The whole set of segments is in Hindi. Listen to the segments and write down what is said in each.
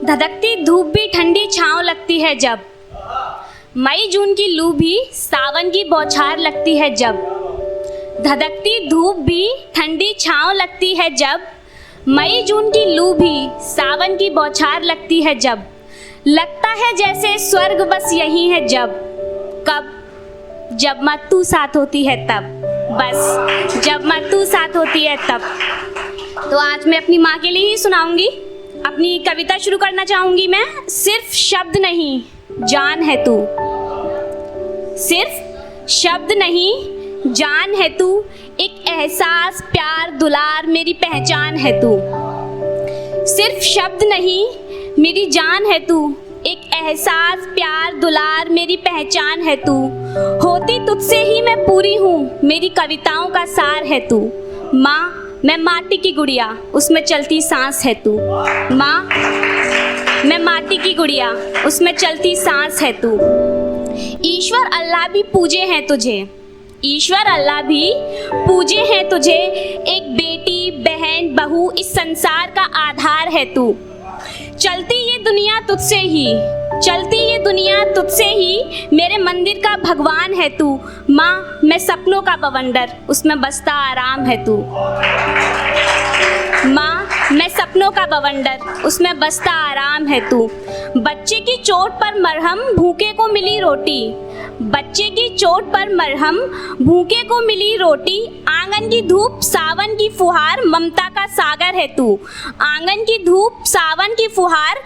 धधकती धूप भी ठंडी छाँव लगती है जब, मई जून की लू भी सावन की बौछार लगती है जब। धधकती धूप भी ठंडी छाँव लगती है जब, मई जून की लू भी सावन की बौछार लगती है जब। लगता है जैसे स्वर्ग बस यही है जब, कब? जब माँ तू साथ होती है तब, बस जब माँ तू साथ होती है तब। तो आज मैं अपनी माँ के लिए ही सुनाऊंगी। अपनी कविता शुरू करना चाहूंगी मैं। सिर्फ शब्द नहीं जान है तू, सिर्फ शब्द नहीं जान है तू, एक एहसास प्यार दुलार मेरी पहचान है तू। सिर्फ शब्द नहीं मेरी जान है तू, एक एहसास प्यार दुलार मेरी पहचान है तू। होती तुझसे ही मैं पूरी हूँ, मेरी कविताओं का सार है तू। माँ मैं माटी की गुड़िया, उसमें चलती सांस है तू। माँ मैं माटी की गुड़िया, उसमें चलती सांस है तू। ईश्वर अल्लाह भी पूजे हैं तुझे, ईश्वर अल्लाह भी पूजे हैं तुझे, एक बेटी बहन बहू इस संसार का आधार है तू। चलती ये दुनिया तुझसे ही, चलती ये दुनिया तुझसे ही, मेरे मंदिर का भगवान है तू। माँ मैं सपनों का बवंडर, उसमें बसता आराम है तू। माँ मैं सपनों का बवंडर, उसमें बसता आराम है तू। बच्चे की चोट पर मरहम, भूखे को मिली रोटी। बच्चे की चोट पर मरहम, भूखे को मिली रोटी। आंगन की धूप सावन की फुहार, ममता का सागर है तू। आंगन की धूप सावन की फुहार,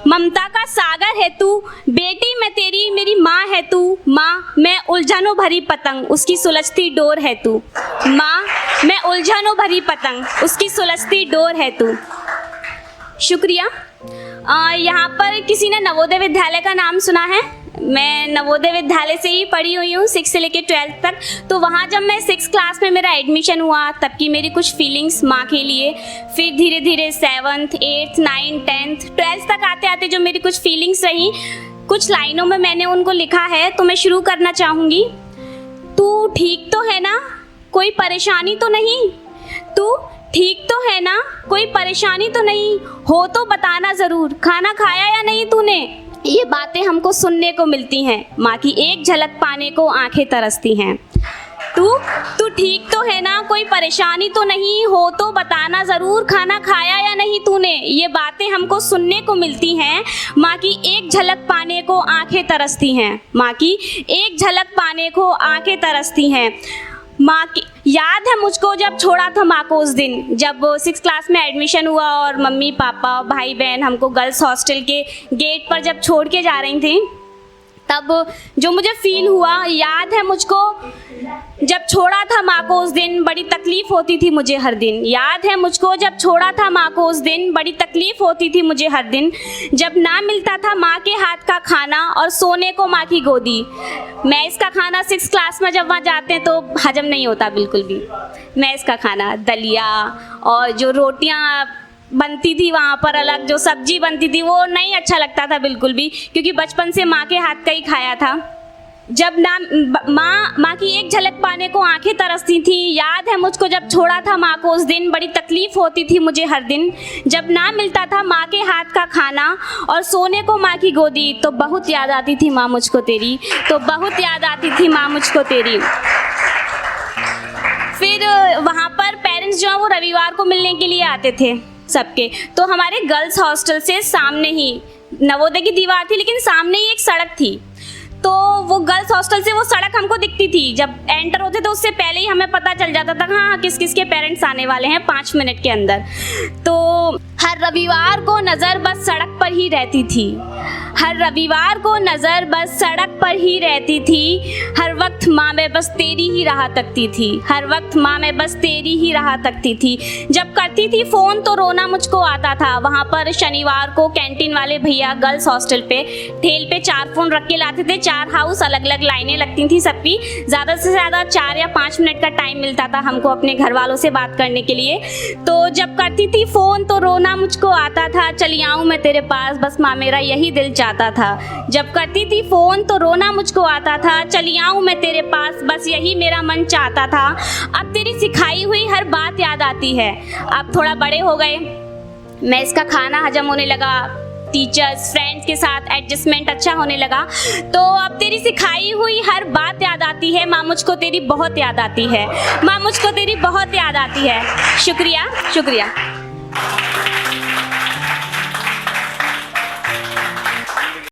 ममता का सागर है तू। बेटी मैं तेरी मेरी माँ है तू। माँ मैं उलझनों भरी पतंग, उसकी सुलझती डोर है तू। माँ मैं उलझनों भरी पतंग, उसकी सुलझती डोर है तू। शुक्रिया। यहाँ पर किसी ने नवोदय विद्यालय का नाम सुना है? मैं नवोदय विद्यालय से ही पढ़ी हुई हूँ 6 से लेकर 12 तक। तो वहाँ जब मैं 6 क्लास में मेरा एडमिशन हुआ तब की मेरी कुछ फीलिंग्स माँ के लिए, फिर धीरे धीरे 7th 8th 9th 10th 12th तक आते आते जो मेरी कुछ फीलिंग्स रही, कुछ लाइनों में मैंने उनको लिखा है। तो मैं शुरू करना चाहूँगी। तू ठीक तो है ना, कोई परेशानी तो नहीं? तू ठीक तो है ना, कोई परेशानी तो नहीं? हो तो बताना ज़रूर, खाना खाया या नहीं तूने? ये बातें हमको सुनने को मिलती हैं, माँ की एक झलक पाने को आंखें तरसती हैं। तू ठीक तो है ना, कोई परेशानी तो नहीं? हो तो बताना ज़रूर, खाना खाया या नहीं तूने? ये बातें हमको सुनने को मिलती हैं, माँ की एक झलक पाने को आंखें तरसती हैं। माँ की एक झलक पाने को आंखें तरसती हैं। माँ की याद है मुझको जब छोड़ा था माँ को उस दिन, जब 6 क्लास में एडमिशन हुआ और मम्मी पापा और भाई बहन हमको गर्ल्स हॉस्टल के गेट पर जब छोड़ के जा रही थी, तब जो मुझे फील हुआ, याद है मुझको जब छोड़ा था माँ को उस दिन, बड़ी तकलीफ़ होती थी मुझे हर दिन। याद है मुझको जब छोड़ा था माँ को उस दिन, बड़ी तकलीफ़ होती थी मुझे हर दिन। जब ना मिलता था माँ के हाथ का खाना और सोने को माँ की गोदी। मैस का खाना 6 क्लास में जब वहाँ जाते हैं तो हजम नहीं होता बिल्कुल भी। मैस का खाना, दलिया और जो रोटियाँ बनती थी वहाँ पर, अलग जो सब्जी बनती थी, वो नहीं अच्छा लगता था बिल्कुल भी, क्योंकि बचपन से माँ के हाथ का ही खाया था। जब ना माँ की एक झलक पाने को आंखें तरसती थी। याद है मुझको जब छोड़ा था माँ को उस दिन, बड़ी तकलीफ़ होती थी मुझे हर दिन। जब ना मिलता था माँ के हाथ का खाना और सोने को माँ की गोदी, तो बहुत याद आती थी माँ मुझको तेरी, तो बहुत याद आती थी माँ मुझको तेरी। फिर वहाँ पर पेरेंट्स जो हैं वो रविवार को मिलने के लिए आते थे सबके। तो हमारे गर्ल्स हॉस्टल से सामने ही नवोदय की दीवार थी, लेकिन सामने ही एक सड़क थी। तो वो गर्ल्स हॉस्टल से वो सड़क हमको दिखती थी। जब एंटर होते तो उससे पहले ही हमें पता चल जाता था हाँ किस किस के पेरेंट्स आने वाले हैं 5 मिनट के अंदर। तो हर रविवार को नज़र बस सड़क पर ही रहती थी, हर रविवार को नज़र बस सड़क पर ही रहती थी। हर वक्त माँ मैं बस तेरी ही राह तकती थी, हर वक्त माँ मैं बस तेरी ही राह तकती थी। जब करती थी फ़ोन तो रोना मुझको आता था। वहाँ पर शनिवार को कैंटीन वाले भैया गर्ल्स हॉस्टल पे ठेल पे 4 फ़ोन रख के लाते थे। 4 हाउस, अलग अलग लाइनें लगती थी सबकी। ज़्यादा से ज़्यादा 4 या 5 मिनट का टाइम मिलता था हमको अपने घर वालों से बात करने के लिए। तो जब करती थी फ़ोन तो रोना मुझको आता था। चली आऊँ मैं तेरे पास, बस माँ मेरा यही दिल चाहता था। जब करती थी फ़ोन तो रोना मुझको आता था। चली आऊँ मैं तेरे पास, बस यही मेरा मन चाहता था। अब तेरी सिखाई हुई हर बात याद आती है। अब थोड़ा बड़े हो गए, मैं इसका खाना हजम होने लगा, टीचर्स फ्रेंड्स के साथ एडजस्टमेंट अच्छा होने लगा। तो अब तेरी सिखाई हुई हर बात याद आती है, माँ मुझको तेरी बहुत याद आती है, माँ मुझको तेरी बहुत याद आती है। शुक्रिया शुक्रिया।